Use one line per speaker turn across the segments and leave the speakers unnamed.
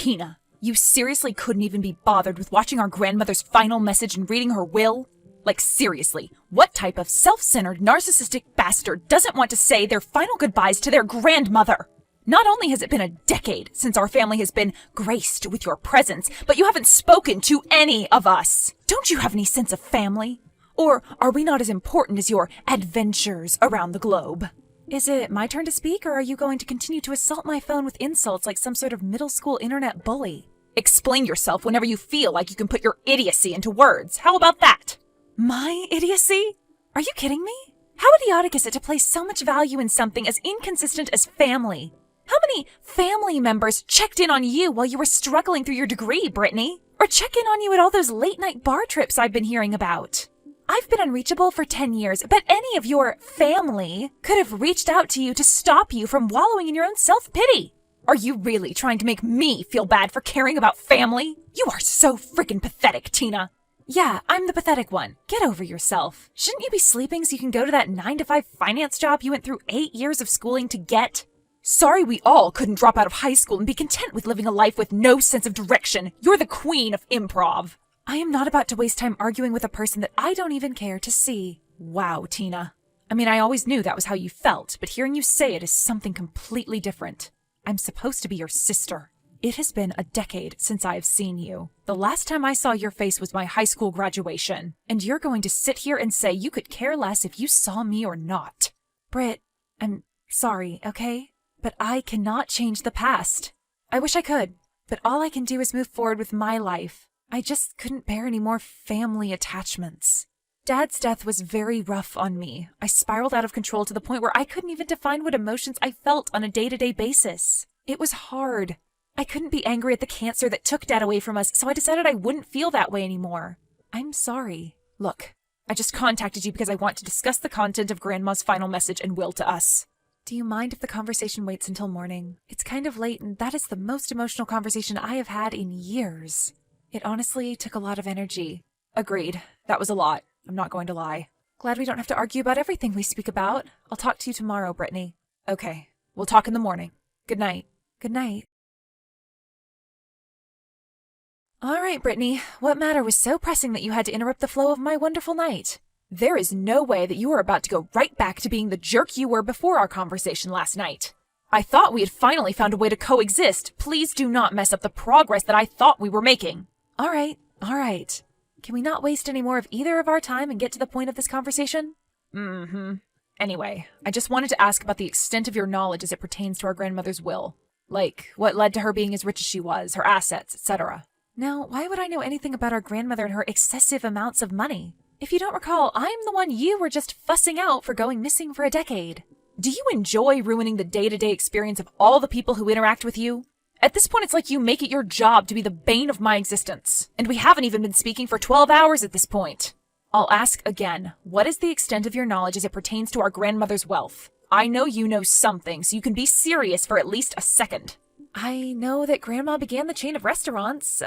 Tina, you seriously couldn't even be bothered with watching our grandmother's final message and reading her will? Like, seriously, what type of self-centered, narcissistic bastard doesn't want to say their final goodbyes to their grandmother? Not only has it been a decade since our family has been graced with your presence, but you haven't spoken to any of us. Don't you have any sense of family? Or are we not as important as your adventures around the globe? Is it my turn to speak, or are you going to continue to assault my phone with insults like some sort of middle school internet bully? Explain yourself whenever you feel like you can put your idiocy into words. How about that? My idiocy? Are you kidding me? How idiotic is it to place so much value in something as inconsistent as family? How many family members checked in on you while you were struggling through your degree, Brittany? Or check in on you at all those late-night bar trips I've been hearing about? I've been unreachable for 10 years, but any of your family could have reached out to you to stop you from wallowing in your own self-pity. Are you really trying to make me feel bad for caring about family? You are so freaking pathetic, Tina. Yeah, I'm the pathetic one. Get over yourself. Shouldn't you be sleeping so you can go to that 9-to-5 finance job you went through 8 years of schooling to get? Sorry we all couldn't drop out of high school and be content with living a life with no sense of direction. You're the queen of improv. I am not about to waste time arguing with a person that I don't even care to see. Wow, Tina. I mean, I always knew that was how you felt, but hearing you say it is something completely different. I'm supposed to be your sister. It has been a decade since I've seen you. The last time I saw your face was my high school graduation, and you're going to sit here and say you could care less if you saw me or not. Britt, I'm sorry, okay? But I cannot change the past. I wish I could, but all I can do is move forward with my life. I just couldn't bear any more family attachments. Dad's death was very rough on me. I spiraled out of control to the point where I couldn't even define what emotions I felt on a day-to-day basis. It was hard. I couldn't be angry at the cancer that took Dad away from us, so I decided I wouldn't feel that way anymore. I'm sorry. Look, I just contacted you because I want to discuss the content of Grandma's final message and will to us. Do you mind if the conversation waits until morning? It's kind of late, and that is the most emotional conversation I have had in years. It honestly took a lot of energy. Agreed. That was a lot. I'm not going to lie. Glad we don't have to argue about everything we speak about. I'll talk to you tomorrow, Brittany. Okay. We'll talk in the morning. Good night. Good night. All right, Brittany. What matter was so pressing that you had to interrupt the flow of my wonderful night? There is no way that you are about to go right back to being the jerk you were before our conversation last night. I thought we had finally found a way to coexist. Please do not mess up the progress that I thought we were making. All right. Can we not waste any more of either of our time and get to the point of this conversation? Anyway, I just wanted to ask about the extent of your knowledge as it pertains to our grandmother's will. Like, what led to her being as rich as she was, her assets, etc. Now, why would I know anything about our grandmother and her excessive amounts of money? If you don't recall, I'm the one you were just fussing out for going missing for a decade. Do you enjoy ruining the day-to-day experience of all the people who interact with you? At this point, it's like you make it your job to be the bane of my existence. And we haven't even been speaking for 12 hours at this point. I'll ask again, what is the extent of your knowledge as it pertains to our grandmother's wealth? I know you know something, so you can be serious for at least a second. I know that Grandma began the chain of restaurants,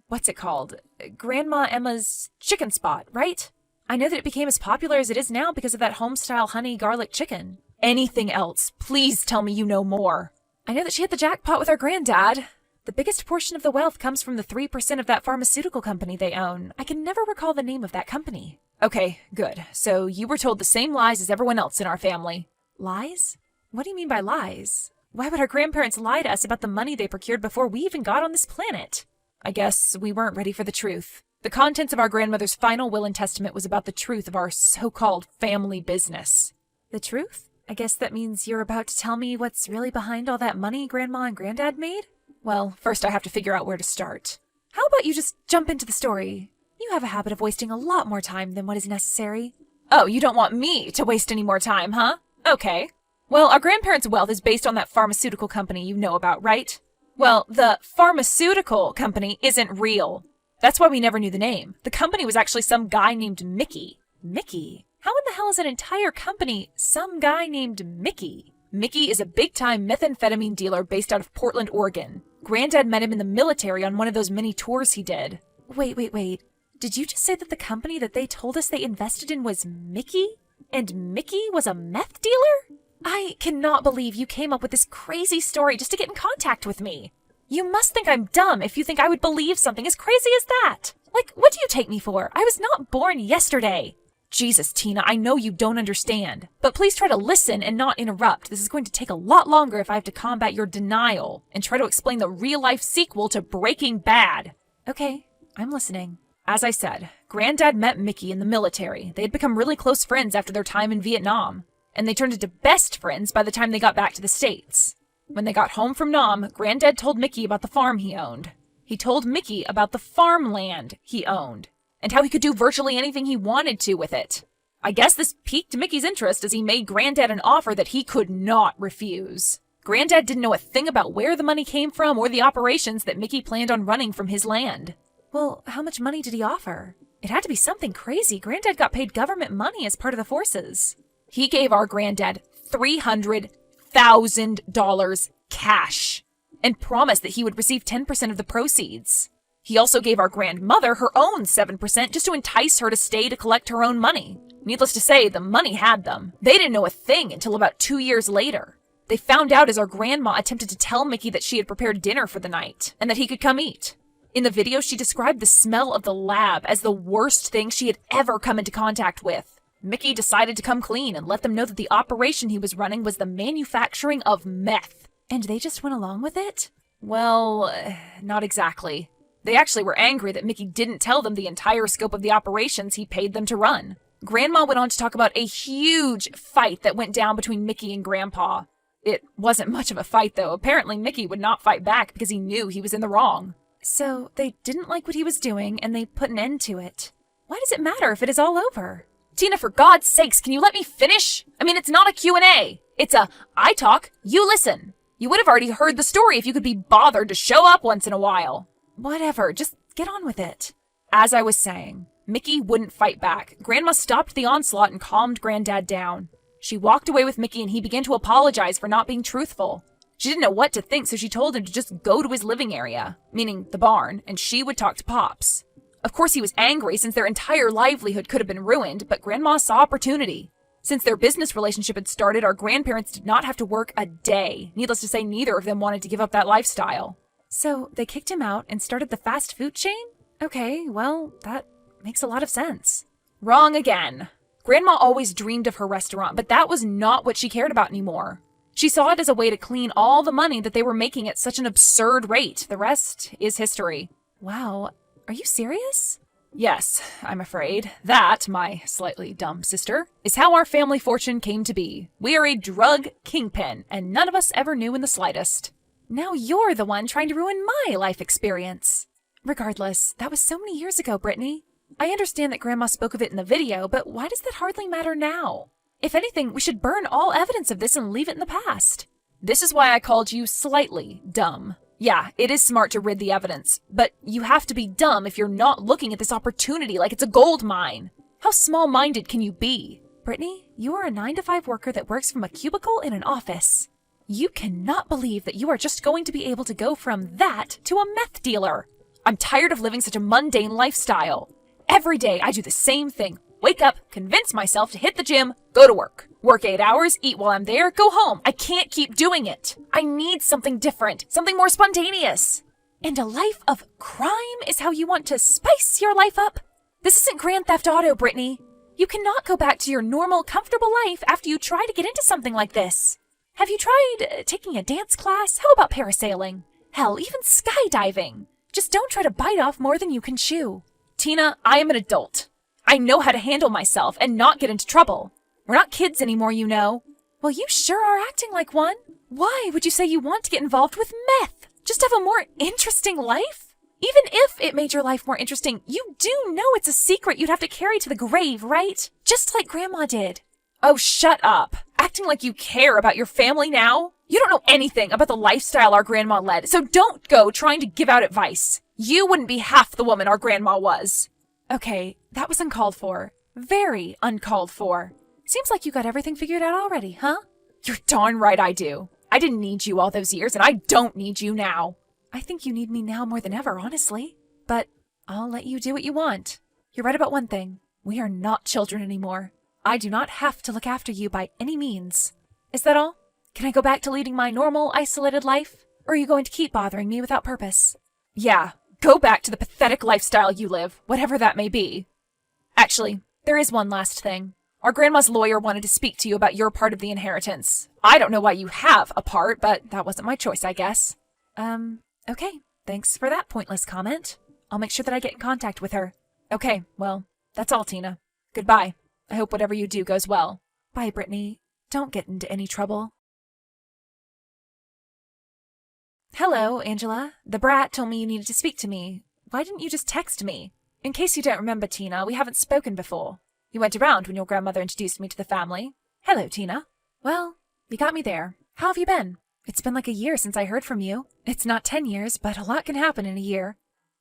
what's it called? Grandma Emma's Chicken Spot, right? I know that it became as popular as it is now because of that home-style honey garlic chicken. Anything else? Please tell me you know more. I know that she hit the jackpot with our granddad. The biggest portion of the wealth comes from the 3% of that pharmaceutical company they own. I can never recall the name of that company. Okay, good. So you were told the same lies as everyone else in our family. Lies? What do you mean by lies? Why would our grandparents lie to us about the money they procured before we even got on this planet? I guess we weren't ready for the truth. The contents of our grandmother's final will and testament was about the truth of our so-called family business. The truth? I guess that means you're about to tell me what's really behind all that money Grandma and Granddad made? Well, first I have to figure out where to start. How about you just jump into the story? You have a habit of wasting a lot more time than what is necessary. Oh, you don't want me to waste any more time, huh? Okay. Well, our grandparents' wealth is based on that pharmaceutical company you know about, right? Well, the pharmaceutical company isn't real. That's why we never knew the name. The company was actually some guy named Mickey. Mickey? How in the hell is an entire company some guy named Mickey? Mickey is a big-time methamphetamine dealer based out of Portland, Oregon. Granddad met him in the military on one of those mini tours he did. Wait. Did you just say that the company that they told us they invested in was Mickey? And Mickey was a meth dealer? I cannot believe you came up with this crazy story just to get in contact with me. You must think I'm dumb if you think I would believe something as crazy as that. Like, what do you take me for? I was not born yesterday. Jesus, Tina, I know you don't understand. But please try to listen and not interrupt. This is going to take a lot longer if I have to combat your denial and try to explain the real-life sequel to Breaking Bad. Okay, I'm listening. As I said, Granddad met Mickey in the military. They had become really close friends after their time in Vietnam. And they turned into best friends by the time they got back to the States. When they got home from Nam, Granddad told Mickey about the farm he owned. He told Mickey about the farmland he owned, and how he could do virtually anything he wanted to with it. I guess this piqued Mickey's interest as he made Granddad an offer that he could not refuse. Granddad didn't know a thing about where the money came from or the operations that Mickey planned on running from his land. Well, how much money did he offer? It had to be something crazy. Granddad got paid government money as part of the forces. He gave our Granddad $300,000 cash and promised that he would receive 10% of the proceeds. He also gave our grandmother her own 7% just to entice her to stay to collect her own money. Needless to say, the money had them. They didn't know a thing until about 2 years later. They found out as our grandma attempted to tell Mickey that she had prepared dinner for the night and that he could come eat. In the video, she described the smell of the lab as the worst thing she had ever come into contact with. Mickey decided to come clean and let them know that the operation he was running was the manufacturing of meth. And they just went along with it? Well, not exactly. They actually were angry that Mickey didn't tell them the entire scope of the operations he paid them to run. Grandma went on to talk about a huge fight that went down between Mickey and Grandpa. It wasn't much of a fight, though. Apparently, Mickey would not fight back because he knew he was in the wrong. So they didn't like what he was doing, and they put an end to it. Why does it matter if it is all over? Tina, for God's sakes, can you let me finish? I mean, it's not a Q&A. It's a, I talk, you listen. You would have already heard the story if you could be bothered to show up once in a while. Whatever, just get on with it. As I was saying, Mickey wouldn't fight back. Grandma stopped the onslaught and calmed Granddad down. She walked away with Mickey and he began to apologize for not being truthful. She didn't know what to think, so she told him to just go to his living area, meaning the barn, and she would talk to Pops. Of course, he was angry since their entire livelihood could have been ruined, but Grandma saw opportunity. Since their business relationship had started, our grandparents did not have to work a day. Needless to say, neither of them wanted to give up that lifestyle. So they kicked him out and started the fast food chain? Okay, well, that makes a lot of sense. Wrong again. Grandma always dreamed of her restaurant, but that was not what she cared about anymore. She saw it as a way to clean all the money that they were making at such an absurd rate. The rest is history. Wow, are you serious? Yes, I'm afraid. That, my slightly dumb sister, is how our family fortune came to be. We are a drug kingpin, and none of us ever knew in the slightest. Now you're the one trying to ruin my life experience. Regardless, that was so many years ago, Brittany. I understand that Grandma spoke of it in the video, but why does that hardly matter now? If anything, we should burn all evidence of this and leave it in the past. This is why I called you slightly dumb. Yeah, it is smart to rid the evidence, but you have to be dumb if you're not looking at this opportunity like it's a gold mine. How small-minded can you be? Brittany, you are a 9-to-5 worker that works from a cubicle in an office. You cannot believe that you are just going to be able to go from that to a meth dealer. I'm tired of living such a mundane lifestyle. Every day I do the same thing. Wake up, convince myself to hit the gym, go to work. Work 8 hours, eat while I'm there, go home. I can't keep doing it. I need something different, something more spontaneous. And a life of crime is how you want to spice your life up? This isn't Grand Theft Auto, Brittany. You cannot go back to your normal, comfortable life after you try to get into something like this. Have you tried taking a dance class? How about parasailing? Hell, even skydiving. Just don't try to bite off more than you can chew. Tina, I am an adult. I know how to handle myself and not get into trouble. We're not kids anymore, you know. Well, you sure are acting like one. Why would you say you want to get involved with meth? Just have a more interesting life? Even if it made your life more interesting, you do know it's a secret you'd have to carry to the grave, right? Just like Grandma did. Oh, shut up. Acting like you care about your family now? You don't know anything about the lifestyle our grandma led, so don't go trying to give out advice. You wouldn't be half the woman our grandma was. Okay, that was uncalled for. Very uncalled for. Seems like you got everything figured out already, huh? You're darn right I do. I didn't need you all those years, and I don't need you now. I think you need me now more than ever, honestly. But I'll let you do what you want. You're right about one thing. We are not children anymore. I do not have to look after you by any means. Is that all? Can I go back to leading my normal, isolated life? Or are you going to keep bothering me without purpose? Yeah, go back to the pathetic lifestyle you live, whatever that may be. Actually, there is one last thing. Our grandma's lawyer wanted to speak to you about your part of the inheritance. I don't know why you have a part, but that wasn't my choice, I guess. Okay. Thanks for that pointless comment. I'll make sure that I get in contact with her. Okay, well, that's all, Tina. Goodbye. I hope whatever you do goes well. Bye, Brittany. Don't get into any trouble. Hello, Angela. The brat told me you needed to speak to me. Why didn't you just text me? In case you don't remember, Tina, we haven't spoken before. You weren't around when your grandmother introduced me to the family. Hello, Tina. Well, you got me there. How have you been? It's been like a year since I heard from you. It's not 10 years, but a lot can happen in a year.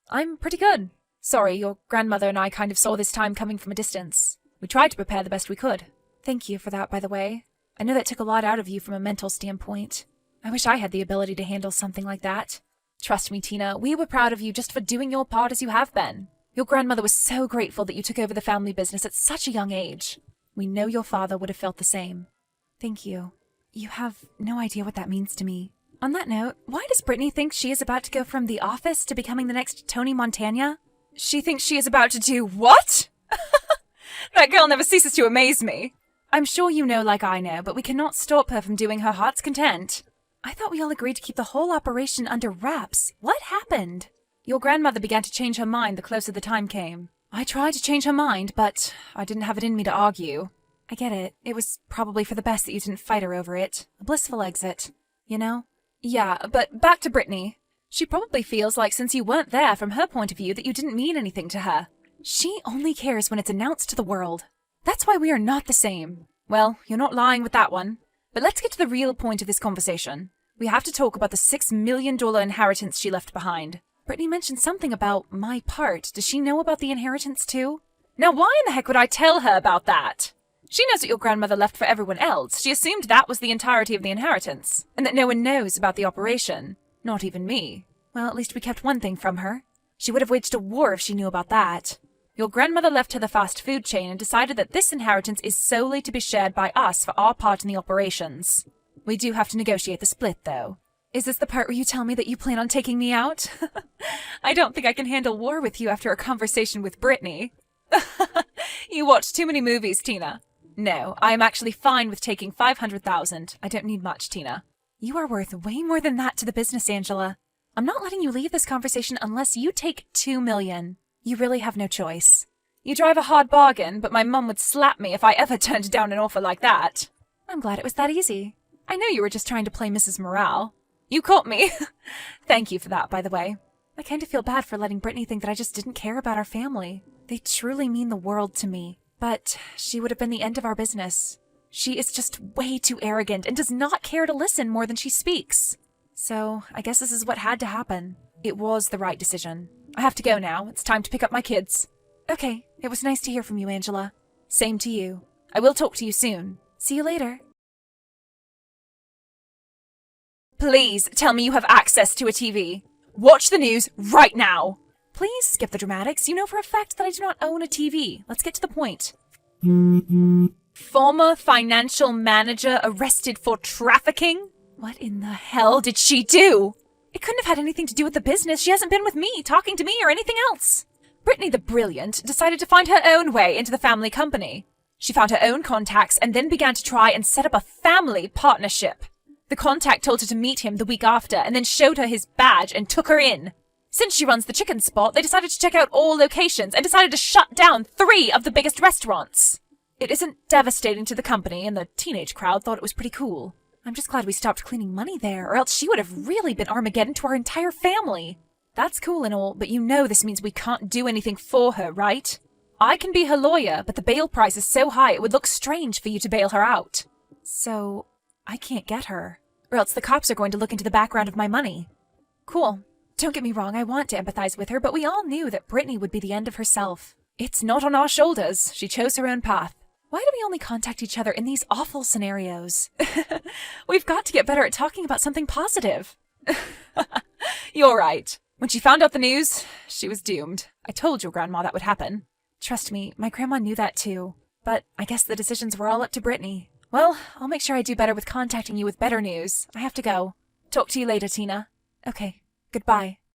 I'm pretty good. Sorry, your grandmother and I kind of saw this time coming from a distance. We tried to prepare the best we could. Thank you for that, by the way. I know that took a lot out of you from a mental standpoint. I wish I had the ability to handle something like that. Trust me, Tina, we were proud of you just for doing your part as you have been. Your grandmother was so grateful that you took over the family business at such a young age. We know your father would have felt the same. Thank you. You have no idea what that means to me. On that note, why does Brittany think she is about to go from The Office to becoming the next Tony Montana? She thinks she is about to do what? That girl never ceases to amaze me. I'm sure you know like I know, but we cannot stop her from doing her heart's content. I thought we all agreed to keep the whole operation under wraps. What happened? Your grandmother began to change her mind the closer the time came. I tried to change her mind, but I didn't have it in me to argue. I get it. It was probably for the best that you didn't fight her over it. A blissful exit, you know? Yeah, but back to Brittany. She probably feels like since you weren't there from her point of view that you didn't mean anything to her. She only cares when it's announced to the world. That's why we are not the same. Well, you're not lying with that one. But let's get to the real point of this conversation. We have to talk about the $6 million inheritance she left behind. Brittany mentioned something about my part. Does she know about the inheritance too? Now why in the heck would I tell her about that? She knows what your grandmother left for everyone else. She assumed that was the entirety of the inheritance, and that no one knows about the operation. Not even me. Well, at least we kept one thing from her. She would have waged a war if she knew about that. Your grandmother left her the fast food chain and decided that this inheritance is solely to be shared by us for our part in the operations. We do have to negotiate the split, though. Is this the part where you tell me that you plan on taking me out? I don't think I can handle war with you after a conversation with Brittany. You watch too many movies, Tina. No, I am actually fine with taking $500,000. I don't need much, Tina. You are worth way more than that to the business, Angela. I'm not letting you leave this conversation unless you take $2 million. You really have no choice. You drive a hard bargain, but my mum would slap me if I ever turned down an offer like that. I'm glad it was that easy. I know you were just trying to play Mrs. Morale. You caught me. Thank you for that, by the way. I kind of feel bad for letting Brittany think that I just didn't care about our family. They truly mean the world to me. But she would have been the end of our business. She is just way too arrogant and does not care to listen more than she speaks. So, I guess this is what had to happen. It was the right decision. I have to go now. It's time to pick up my kids. Okay, it was nice to hear from you, Angela. Same to you. I will talk to you soon. See you later. Please tell me you have access to a TV. Watch the news right now. Please skip the dramatics. You know for a fact that I do not own a TV. Let's get to the point. Former financial manager arrested for trafficking? What in the hell did she do? It couldn't have had anything to do with the business. She hasn't been with me, talking to me, or anything else. Brittany the Brilliant decided to find her own way into the family company. She found her own contacts and then began to try and set up a family partnership. The contact told her to meet him the week after and then showed her his badge and took her in. Since she runs the chicken spot, they decided to check out all locations and decided to shut down 3 of the biggest restaurants. It isn't devastating to the company, and the teenage crowd thought it was pretty cool. I'm just glad we stopped cleaning money there, or else she would have really been Armageddon to our entire family. That's cool and all, but you know this means we can't do anything for her, right? I can be her lawyer, but the bail price is so high it would look strange for you to bail her out. So, I can't get her, or else the cops are going to look into the background of my money. Cool. Don't get me wrong, I want to empathize with her, but we all knew that Brittany would be the end of herself. It's not on our shoulders. She chose her own path. Why do we only contact each other in these awful scenarios? We've got to get better at talking about something positive. You're right. When she found out the news, she was doomed. I told your grandma that would happen. Trust me, my grandma knew that too. But I guess the decisions were all up to Brittany. Well, I'll make sure I do better with contacting you with better news. I have to go. Talk to you later, Tina. Okay, goodbye.